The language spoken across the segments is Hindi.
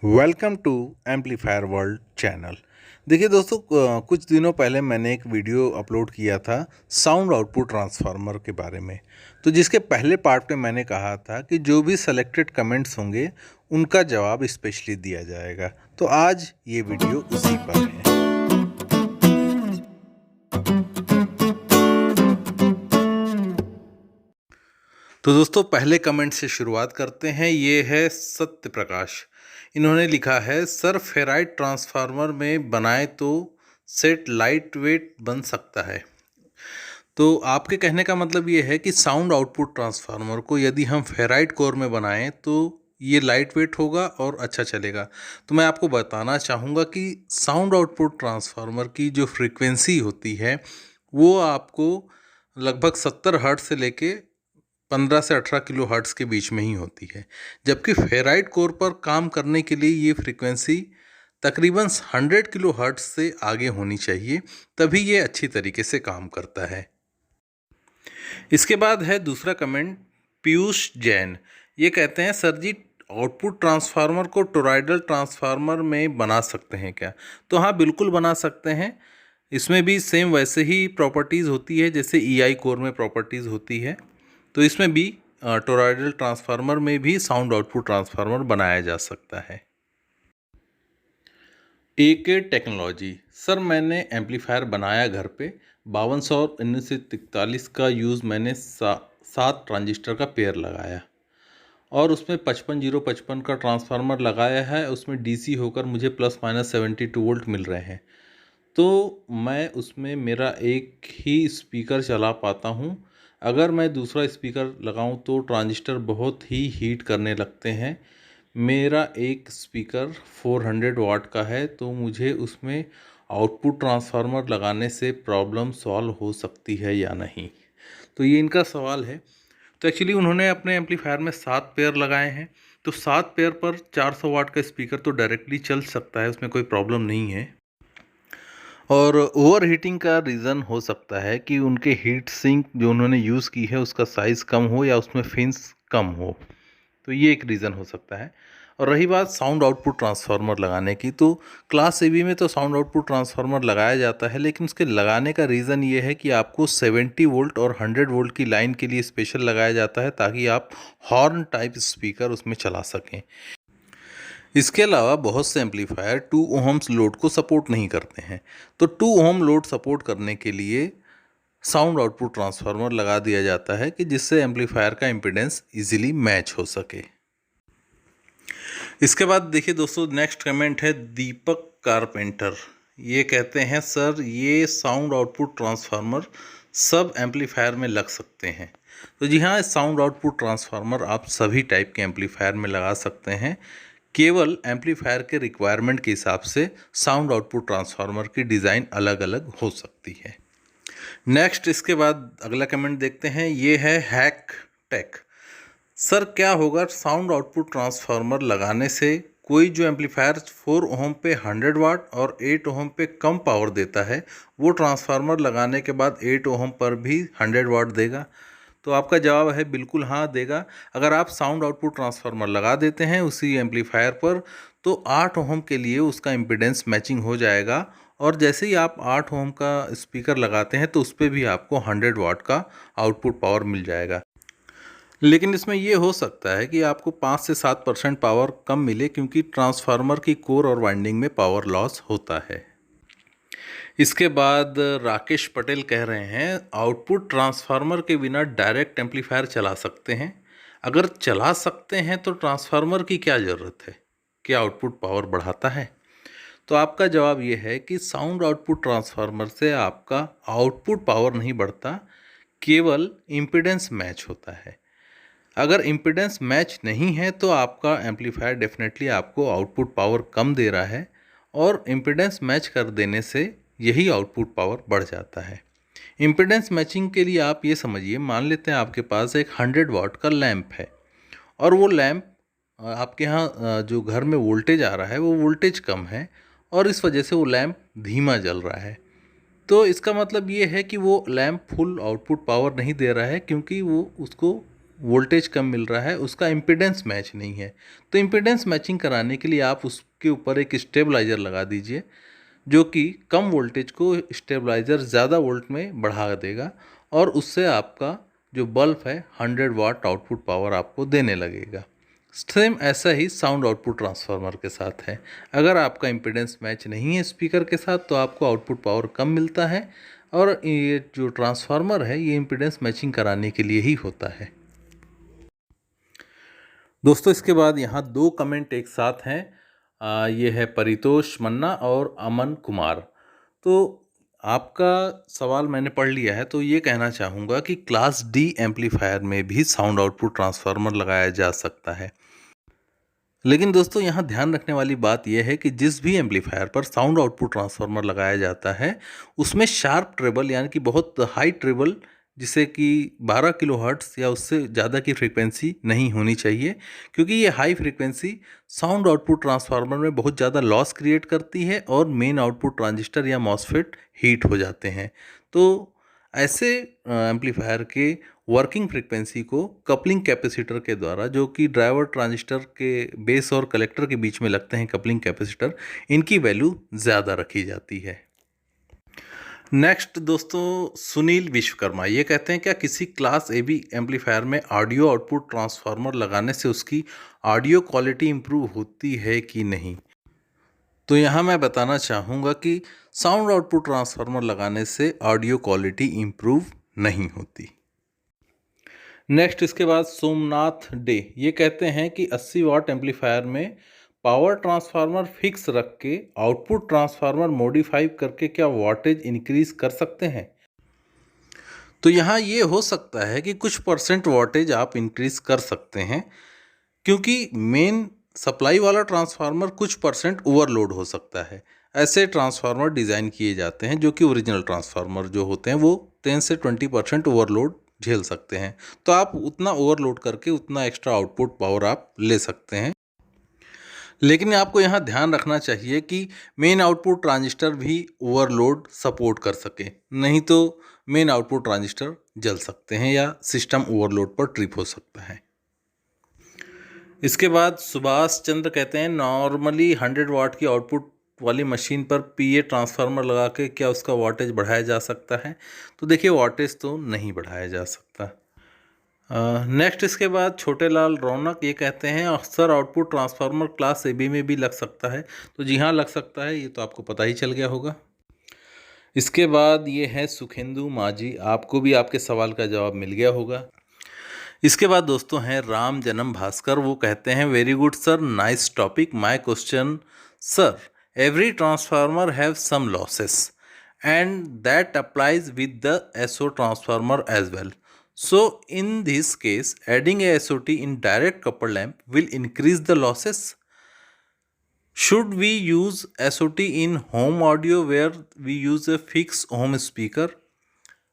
Welcome to amplifier world channel. देखिए दोस्तों, कुछ दिनों पहले मैंने एक वीडियो अपलोड किया था साउंड आउटपुट ट्रांसफार्मर के बारे में। तो जिसके पहले पार्ट में मैंने कहा था कि जो भी सेलेक्टेड कमेंट्स होंगे उनका जवाब स्पेशली दिया जाएगा। तो आज ये वीडियो उसी पर है। तो दोस्तों, पहले कमेंट से शुरुआत करते हैं। ये है सत्य प्रकाश। इन्होंने लिखा है, सर फेराइट ट्रांसफार्मर में बनाए तो सेट लाइट वेट बन सकता है। तो आपके कहने का मतलब ये है कि साउंड आउटपुट ट्रांसफार्मर को यदि हम फेराइट कोर में बनाएं तो ये लाइट वेट होगा और अच्छा चलेगा। तो मैं आपको बताना चाहूँगा कि साउंड आउटपुट ट्रांसफार्मर की जो फ्रीक्वेंसी होती है वो आपको लगभग 70 हर्ट्ज से लेके 15 से 18 किलो हर्ट्ज के बीच में ही होती है, जबकि फेराइट कोर पर काम करने के लिए ये फ्रीक्वेंसी तकरीबन 100 किलो हर्ट्ज से आगे होनी चाहिए, तभी ये अच्छी तरीके से काम करता है। इसके बाद है दूसरा कमेंट पीयूष जैन। ये कहते हैं, सर जी आउटपुट ट्रांसफार्मर को टोरॉइडल ट्रांसफार्मर में बना सकते हैं क्या? तो हाँ, बिल्कुल बना सकते हैं। इसमें भी सेम वैसे ही प्रॉपर्टीज़ होती है जैसे ईआई कोर में प्रॉपर्टीज़ होती है। तो इसमें भी टोरॉइडल ट्रांसफार्मर में भी साउंड आउटपुट ट्रांसफार्मर बनाया जा सकता है। एके टेक्नोलॉजी। सर मैंने एम्पलीफायर बनाया घर पे 5200 और 1943 का यूज़ मैंने 7 ट्रांजिस्टर का पेयर लगाया और उसमें 55055 का ट्रांसफार्मर लगाया है। उसमें डीसी होकर मुझे प्लस माइनस 72 वोल्ट मिल रहे हैं। तो मैं उसमें मेरा एक ही स्पीकर चला पाता हूँ। अगर मैं दूसरा स्पीकर लगाऊं तो ट्रांजिस्टर बहुत ही हीट करने लगते हैं। मेरा एक स्पीकर 400 वाट का है, तो मुझे उसमें आउटपुट ट्रांसफार्मर लगाने से प्रॉब्लम सॉल्व हो सकती है या नहीं? तो ये इनका सवाल है। तो एक्चुअली उन्होंने अपने एम्पलीफायर में 7 पेयर लगाए हैं, तो 7 पेयर पर 400 वाट का स्पीकर तो डायरेक्टली चल सकता है, उसमें कोई प्रॉब्लम नहीं है। और ओवर हीटिंग का रीज़न हो सकता है कि उनके हीट सिंक जो उन्होंने यूज़ की है उसका साइज़ कम हो या उसमें फिन्स कम हो, तो ये एक रीज़न हो सकता है। और रही बात साउंड आउटपुट ट्रांसफार्मर लगाने की, तो क्लास एबी में तो साउंड आउटपुट ट्रांसफार्मर लगाया जाता है, लेकिन उसके लगाने का रीज़न ये है कि आपको 70 वोल्ट और 100 वोल्ट की लाइन के लिए स्पेशल लगाया जाता है ताकि आप हॉर्न टाइप स्पीकर उसमें चला सकें। इसके अलावा बहुत से एम्पलीफायर 2 ओहम्स लोड को सपोर्ट नहीं करते हैं, तो 2 ओहम लोड सपोर्ट करने के लिए साउंड आउटपुट ट्रांसफार्मर लगा दिया जाता है कि जिससे एम्पलीफायर का इम्पीडेंस इजीली मैच हो सके। इसके बाद देखिए दोस्तों, नेक्स्ट कमेंट है दीपक कारपेंटर। ये कहते हैं, सर ये साउंड आउटपुट ट्रांसफार्मर सब एम्पलीफायर में लग सकते हैं? तो जी हाँ, साउंड आउटपुट ट्रांसफार्मर आप सभी टाइप के एम्पलीफायर में लगा सकते हैं। केवल एम्पलीफायर के रिक्वायरमेंट के हिसाब से साउंड आउटपुट ट्रांसफार्मर की डिज़ाइन अलग अलग हो सकती है। नेक्स्ट इसके बाद अगला कमेंट देखते हैं। ये है हैक टेक। सर क्या होगा साउंड आउटपुट ट्रांसफार्मर लगाने से कोई जो एम्पलीफायर 4 ओहम पे 100 वाट और 8 ओहम पे कम पावर देता है, वो ट्रांसफार्मर लगाने के बाद 8 ओहम पर भी 100 वाट देगा? तो आपका जवाब है बिल्कुल हाँ, देगा। अगर आप साउंड आउटपुट ट्रांसफार्मर लगा देते हैं उसी एम्पलीफायर पर, तो 8 ओहम के लिए उसका इम्पीडेंस मैचिंग हो जाएगा, और जैसे ही आप 8 ओहम का स्पीकर लगाते हैं तो उस पर भी आपको 100 वाट का आउटपुट पावर मिल जाएगा। लेकिन इसमें ये हो सकता है कि आपको 5 से 7% पावर कम मिले, क्योंकि ट्रांसफार्मर की कोर और वाइंडिंग में पावर लॉस होता है। इसके बाद राकेश पटेल कह रहे हैं, आउटपुट ट्रांसफार्मर के बिना डायरेक्ट एम्पलीफायर चला सकते हैं? अगर चला सकते हैं तो ट्रांसफार्मर की क्या ज़रूरत है? क्या आउटपुट पावर बढ़ाता है? तो आपका जवाब ये है कि साउंड आउटपुट ट्रांसफार्मर से आपका आउटपुट पावर नहीं बढ़ता, केवल इम्पीडेंस मैच होता है। अगर इम्पीडेंस मैच नहीं है तो आपका एम्पलीफायर डेफिनेटली आपको आउटपुट पावर कम दे रहा है, और इम्पीडेंस मैच कर देने से यही आउटपुट पावर बढ़ जाता है। इम्पीडेंस मैचिंग के लिए आप ये समझिए, मान लेते हैं आपके पास एक 100 वाट का लैंप है, और वो लैंप आपके यहाँ जो घर में वोल्टेज आ रहा है वो वोल्टेज कम है, और इस वजह से वो लैंप धीमा जल रहा है। तो इसका मतलब ये है कि वो लैंप फुल आउटपुट पावर नहीं दे रहा है, क्योंकि वो उसको वोल्टेज कम मिल रहा है उसका इम्पीडेंस मैच नहीं है। तो इम्पीडेंस मैचिंग कराने के लिए आप उसके ऊपर एक स्टेबलाइज़र लगा दीजिए, जो कि कम वोल्टेज को स्टेबलाइज़र ज़्यादा वोल्ट में बढ़ा देगा और उससे आपका जो बल्ब है 100 वाट आउटपुट पावर आपको देने लगेगा। सेम ऐसा ही साउंड आउटपुट ट्रांसफार्मर के साथ है। अगर आपका इम्पीडेंस मैच नहीं है स्पीकर के साथ तो आपको आउटपुट पावर कम मिलता है, और ये जो ट्रांसफार्मर है ये इम्पीडेंस मैचिंग कराने के लिए ही होता है। दोस्तों इसके बाद यहाँ 2 कमेंट एक साथ हैं। ये है परितोष मन्ना और अमन कुमार। तो आपका सवाल मैंने पढ़ लिया है, तो ये कहना चाहूँगा कि क्लास डी एम्पलीफायर में भी साउंड आउटपुट ट्रांसफार्मर लगाया जा सकता है। लेकिन दोस्तों यहाँ ध्यान रखने वाली बात यह है कि जिस भी एम्पलीफायर पर साउंड आउटपुट ट्रांसफार्मर लगाया जाता है उसमें शार्प ट्रेबल यानी कि बहुत हाई ट्रेबल, जिसे कि 12 किलोहर्ट्ज़ या उससे ज़्यादा की फ्रीक्वेंसी नहीं होनी चाहिए, क्योंकि ये high frequency sound output transformer में बहुत ज़्यादा लॉस क्रिएट करती है और मेन आउटपुट ट्रांजिस्टर या मॉसफेट हीट हो जाते हैं। तो ऐसे एम्पलीफायर के वर्किंग फ्रीक्वेंसी को कपलिंग कैपेसिटर के द्वारा, जो कि ड्राइवर ट्रांजिस्टर के बेस और कलेक्टर के बीच में लगते हैं कपलिंग कैपेसिटर, इनकी वैल्यू ज़्यादा रखी जाती है। नेक्स्ट दोस्तों सुनील विश्वकर्मा ये कहते हैं क्या किसी क्लास ए बी एम्पलीफायर में ऑडियो आउटपुट ट्रांसफार्मर लगाने से उसकी ऑडियो क्वालिटी इम्प्रूव होती है कि नहीं। तो यहाँ मैं बताना चाहूँगा कि साउंड आउटपुट ट्रांसफार्मर लगाने से ऑडियो क्वालिटी इम्प्रूव नहीं होती। नेक्स्ट इसके बाद सोमनाथ डे ये कहते हैं कि 80 वाट एम्पलीफायर में पावर ट्रांसफार्मर फिक्स रख के आउटपुट ट्रांसफार्मर मॉडिफाई करके क्या वोल्टेज इंक्रीज कर सकते हैं। तो यहाँ ये हो सकता है कि कुछ परसेंट वोल्टेज आप इंक्रीज कर सकते हैं, क्योंकि मेन सप्लाई वाला ट्रांसफार्मर कुछ परसेंट ओवरलोड हो सकता है। ऐसे ट्रांसफार्मर डिज़ाइन किए जाते हैं जो कि ओरिजिनल ट्रांसफार्मर जो होते हैं वो 10 से 20% ओवरलोड झेल सकते हैं। तो आप उतना ओवरलोड करके उतना एक्स्ट्रा आउटपुट पावर आप ले सकते हैं। लेकिन आपको यहाँ ध्यान रखना चाहिए कि मेन आउटपुट ट्रांजिस्टर भी ओवरलोड सपोर्ट कर सके, नहीं तो मेन आउटपुट ट्रांजिस्टर जल सकते हैं या सिस्टम ओवरलोड पर ट्रिप हो सकता है। इसके बाद सुभाष चंद्र कहते हैं नॉर्मली 100 वाट की आउटपुट वाली मशीन पर पीए ट्रांसफार्मर लगा के क्या उसका वाटेज बढ़ाया जा सकता है। तो देखिए वाटेज तो नहीं बढ़ाया जा सकता। नेक्स्ट इसके बाद छोटे लाल रौनक ये कहते हैं अक्सर output transformer class A B में भी लग सकता है। तो जी हाँ लग सकता है, ये तो आपको पता ही चल गया होगा। इसके बाद ये है सुखेंदु माझी, आपको भी आपके सवाल का जवाब मिल गया होगा। इसके बाद दोस्तों हैं राम जन्म भास्कर, वो कहते हैं very good sir, nice topic, my question sir, every transformer have some losses and that applies with the SO transformer as well, so in this case adding a SOT in direct coupled lamp will increase the losses. Should we use SOT in home audio where we use a fixed home speaker?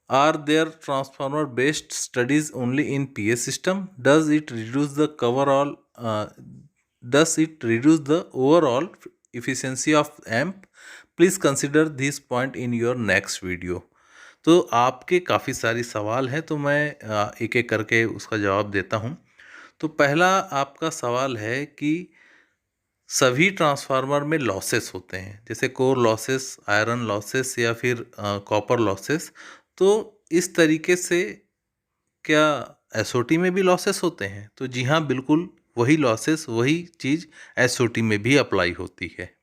Are there transformer based studies only in PA system? Does it reduce the overall efficiency of amp? Please consider this point in your next video. तो आपके काफ़ी सारी सवाल हैं, तो मैं एक एक करके उसका जवाब देता हूँ। तो पहला आपका सवाल है कि सभी ट्रांसफार्मर में लॉसेस होते हैं, जैसे कोर लॉसेस, आयरन लॉसेस या फिर कॉपर लॉसेस। तो इस तरीके से क्या एसओटी में भी लॉसेस होते हैं? तो जी हाँ बिल्कुल, वही लॉसेस वही चीज़ एसओटी में भी अप्लाई होती है।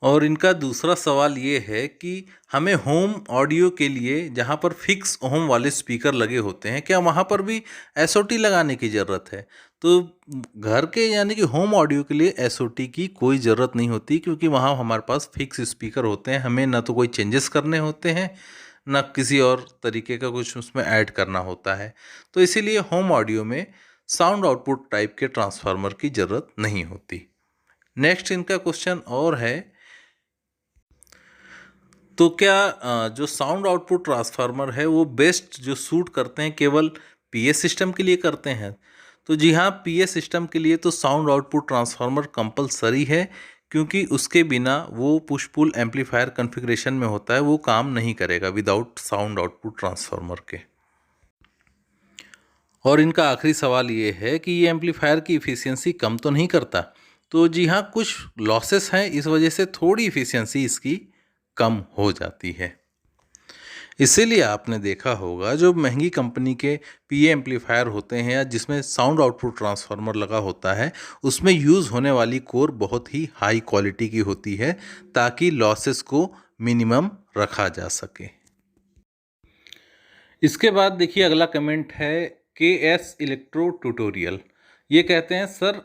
और इनका दूसरा सवाल ये है कि हमें होम ऑडियो के लिए जहाँ पर फिक्स ओम वाले स्पीकर लगे होते हैं क्या वहाँ पर भी एसओटी लगाने की ज़रूरत है? तो घर के यानी कि होम ऑडियो के लिए एसओटी की कोई ज़रूरत नहीं होती, क्योंकि वहाँ हमारे पास फिक्स स्पीकर होते हैं, हमें ना तो कोई चेंजेस करने होते हैं ना किसी और तरीके का कुछ उसमें ऐड करना होता है। तो इसीलिए होम ऑडियो में साउंड आउटपुट टाइप के ट्रांसफार्मर की ज़रूरत नहीं होती। नेक्स्ट इनका क्वेश्चन और है, तो क्या जो साउंड आउटपुट ट्रांसफार्मर है वो बेस्ट जो सूट करते हैं केवल पीए सिस्टम के लिए करते हैं? तो जी हाँ, पीए सिस्टम के लिए तो साउंड आउटपुट ट्रांसफार्मर कंपलसरी है, क्योंकि उसके बिना वो पुश पुल एम्पलीफायर कॉन्फ़िगरेशन में होता है, वो काम नहीं करेगा विदाउट साउंड आउटपुट ट्रांसफार्मर के। और इनका आखिरी सवाल ये है कि ये एम्पलीफायर की इफ़िशियंसी कम तो नहीं करता। तो जी हाँ, कुछ लॉसेस हैं, इस वजह से थोड़ी इफ़िशियंसी इसकी कम हो जाती है। इसीलिए आपने देखा होगा जो महंगी कंपनी के पीए एम्पलीफायर होते हैं या जिसमें साउंड आउटपुट ट्रांसफार्मर लगा होता है, उसमें यूज़ होने वाली कोर बहुत ही हाई क्वालिटी की होती है ताकि लॉसेस को मिनिमम रखा जा सके। इसके बाद देखिए अगला कमेंट है के एस इलेक्ट्रो ट्यूटोरियल। ये कहते हैं सर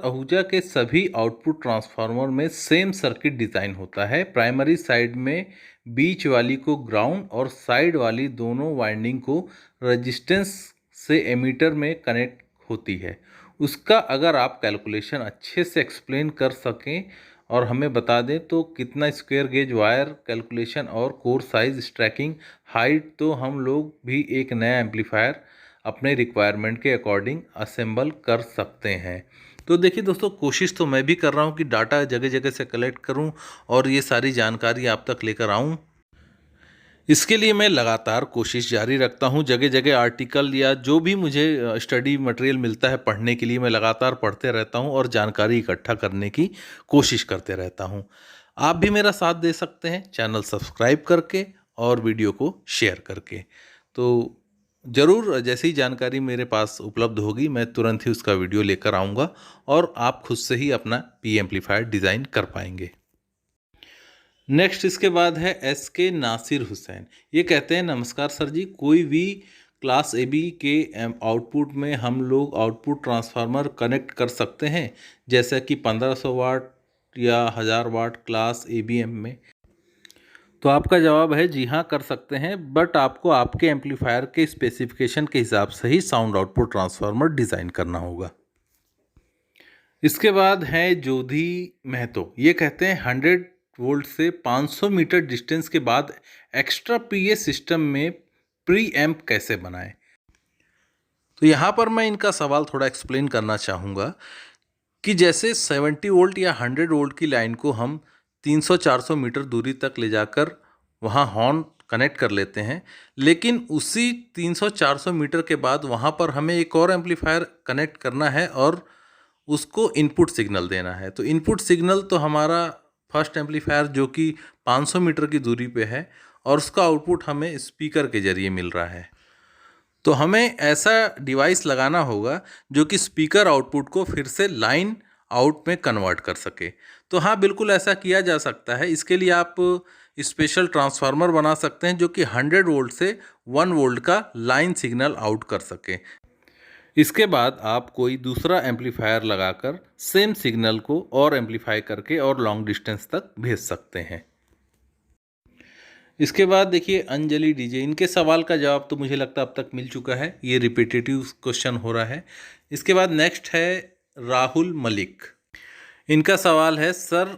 आहूजा के सभी आउटपुट ट्रांसफार्मर में सेम सर्किट डिज़ाइन होता है। प्राइमरी साइड में बीच वाली को ग्राउंड और साइड वाली दोनों वाइंडिंग को रेजिस्टेंस से एमीटर में कनेक्ट होती है। उसका अगर आप कैलकुलेशन अच्छे से एक्सप्लेन कर सकें और हमें बता दें तो कितना स्क्वायर गेज वायर कैलकुलेशन और कोर साइज स्ट्रैकिंग हाइट, तो हम लोग भी एक नया एम्पलीफायर अपने रिक्वायरमेंट के अकॉर्डिंग असेंबल कर सकते हैं। तो देखिए दोस्तों, कोशिश तो मैं भी कर रहा हूँ कि डाटा जगह जगह से कलेक्ट करूँ और ये सारी जानकारी आप तक लेकर आऊँ। इसके लिए मैं लगातार कोशिश जारी रखता हूँ। जगह जगह आर्टिकल या जो भी मुझे स्टडी मटेरियल मिलता है पढ़ने के लिए, मैं लगातार पढ़ते रहता हूँ और जानकारी इकट्ठा करने की कोशिश करते रहता हूँ। आप भी मेरा साथ दे सकते हैं चैनल सब्सक्राइब करके और वीडियो को शेयर करके। तो ज़रूर जैसी जानकारी मेरे पास उपलब्ध होगी मैं तुरंत ही उसका वीडियो लेकर आऊँगा और आप खुद से ही अपना पी एम्पलीफायर डिज़ाइन कर पाएंगे। नेक्स्ट इसके बाद है एस के नासिर हुसैन। ये कहते हैं नमस्कार सर जी, कोई भी क्लास ए बी के आउटपुट में हम लोग आउटपुट ट्रांसफार्मर कनेक्ट कर सकते हैं, जैसा कि 1500 वाट या 1000 वाट क्लास ए बी एम में? तो आपका जवाब है जी हाँ, कर सकते हैं, बट आपको आपके एम्पलीफायर के स्पेसिफिकेशन के हिसाब से ही साउंड आउटपुट ट्रांसफार्मर डिज़ाइन करना होगा। इसके बाद है जोधी महतो। ये कहते हैं 100 वोल्ट से 500 मीटर डिस्टेंस के बाद एक्स्ट्रा पीए सिस्टम में प्री एम्प कैसे बनाएं? तो यहाँ पर मैं इनका सवाल थोड़ा एक्सप्लेन करना चाहूँगा कि जैसे 70 वोल्ट या 100 वोल्ट की लाइन को हम 300-400 मीटर दूरी तक ले जाकर वहाँ हॉर्न कनेक्ट कर लेते हैं, लेकिन उसी 300-400 मीटर के बाद वहाँ पर हमें एक और एम्पलीफायर कनेक्ट करना है और उसको इनपुट सिग्नल देना है। तो इनपुट सिग्नल तो हमारा फर्स्ट एम्पलीफायर जो कि 500 मीटर की दूरी पे है और उसका आउटपुट हमें स्पीकर के ज़रिए मिल रहा है। तो हमें ऐसा डिवाइस लगाना होगा जो कि स्पीकर आउटपुट को फिर से लाइन आउट में कन्वर्ट कर सके। तो हाँ, बिल्कुल ऐसा किया जा सकता है। इसके लिए आप स्पेशल ट्रांसफार्मर बना सकते हैं जो कि 100 वोल्ट से 1 वोल्ट का लाइन सिग्नल आउट कर सके। इसके बाद आप कोई दूसरा एम्पलीफायर लगाकर सेम सिग्नल को और एम्पलीफाई करके और लॉन्ग डिस्टेंस तक भेज सकते हैं। इसके बाद देखिए अंजलि डीजे, इनके सवाल का जवाब तो मुझे लगता है अब तक मिल चुका है, ये रिपीटेटिव क्वेश्चन हो रहा है। इसके बाद नेक्स्ट है राहुल मलिक। इनका सवाल है सर,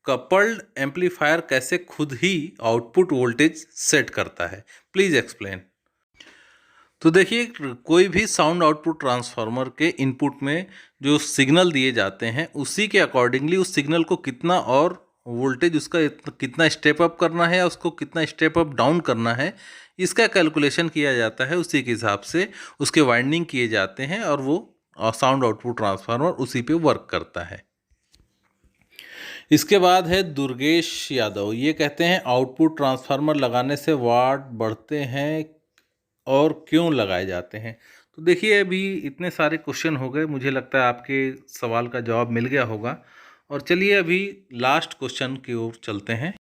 कपल्ड एम्पलीफायर कैसे खुद ही आउटपुट वोल्टेज सेट करता है, प्लीज़ एक्सप्लेन। तो देखिए, कोई भी साउंड आउटपुट ट्रांसफार्मर के इनपुट में जो सिग्नल दिए जाते हैं उसी के अकॉर्डिंगली उस सिग्नल को कितना और वोल्टेज उसका कितना स्टेप अप करना है या उसको कितना स्टेप अप डाउन करना है, इसका कैलकुलेशन किया जाता है। उसी के हिसाब से उसके वाइंडिंग किए जाते हैं और वो साउंड आउटपुट ट्रांसफार्मर उसी पे वर्क करता है। इसके बाद है दुर्गेश यादव। ये कहते हैं आउटपुट ट्रांसफार्मर लगाने से वाट बढ़ते हैं और क्यों लगाए जाते हैं? तो देखिए, अभी इतने सारे क्वेश्चन हो गए, मुझे लगता है आपके सवाल का जवाब मिल गया होगा। और चलिए अभी लास्ट क्वेश्चन की ओर चलते हैं।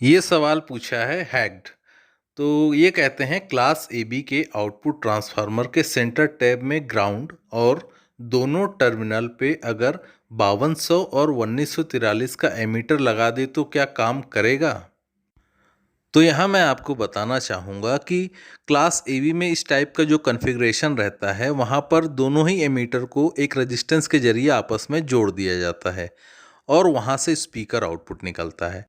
ये सवाल पूछा है हैक्ड। तो ये कहते हैं क्लास ए बी के आउटपुट ट्रांसफार्मर के सेंटर टैब में ग्राउंड और दोनों टर्मिनल पे अगर 5200 और 1943 का एमीटर लगा दे तो क्या काम करेगा? तो यहाँ मैं आपको बताना चाहूँगा कि क्लास ए बी में इस टाइप का जो कॉन्फ़िगरेशन रहता है वहाँ पर दोनों ही एमीटर को एक रेजिस्टेंस के ज़रिए आपस में जोड़ दिया जाता है और वहाँ से स्पीकर आउटपुट निकलता है।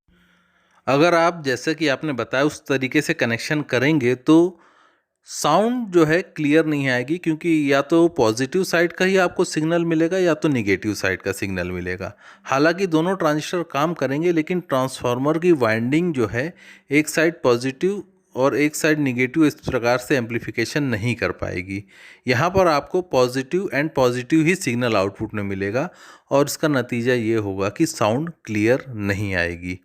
अगर आप जैसे कि आपने बताया उस तरीके से कनेक्शन करेंगे तो साउंड जो है क्लियर नहीं आएगी, क्योंकि या तो पॉजिटिव साइड का ही आपको सिग्नल मिलेगा या तो निगेटिव साइड का सिग्नल मिलेगा। हालांकि दोनों ट्रांजिस्टर काम करेंगे लेकिन ट्रांसफार्मर की वाइंडिंग जो है एक साइड पॉजिटिव और एक साइड निगेटिव इस प्रकार से एम्प्लीफिकेशन नहीं कर पाएगी। यहाँ पर आपको पॉजिटिव ही सिग्नल आउटपुट में मिलेगा और इसका नतीजा ये होगा कि साउंड क्लियर नहीं आएगी।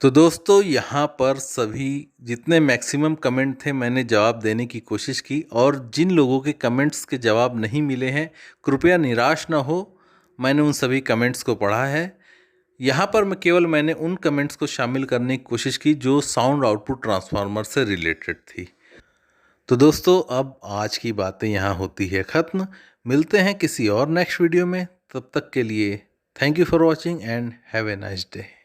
तो दोस्तों यहाँ पर सभी जितने मैक्सिमम कमेंट थे मैंने जवाब देने की कोशिश की, और जिन लोगों के कमेंट्स के जवाब नहीं मिले हैं कृपया निराश ना हो, मैंने उन सभी कमेंट्स को पढ़ा है। यहाँ पर मैंने उन कमेंट्स को शामिल करने की कोशिश की जो साउंड आउटपुट ट्रांसफार्मर से रिलेटेड थी। तो दोस्तों अब आज की बातें यहाँ होती है ख़त्म। मिलते हैं किसी और नेक्स्ट वीडियो में, तब तक के लिए thank you for watching and have a nice day.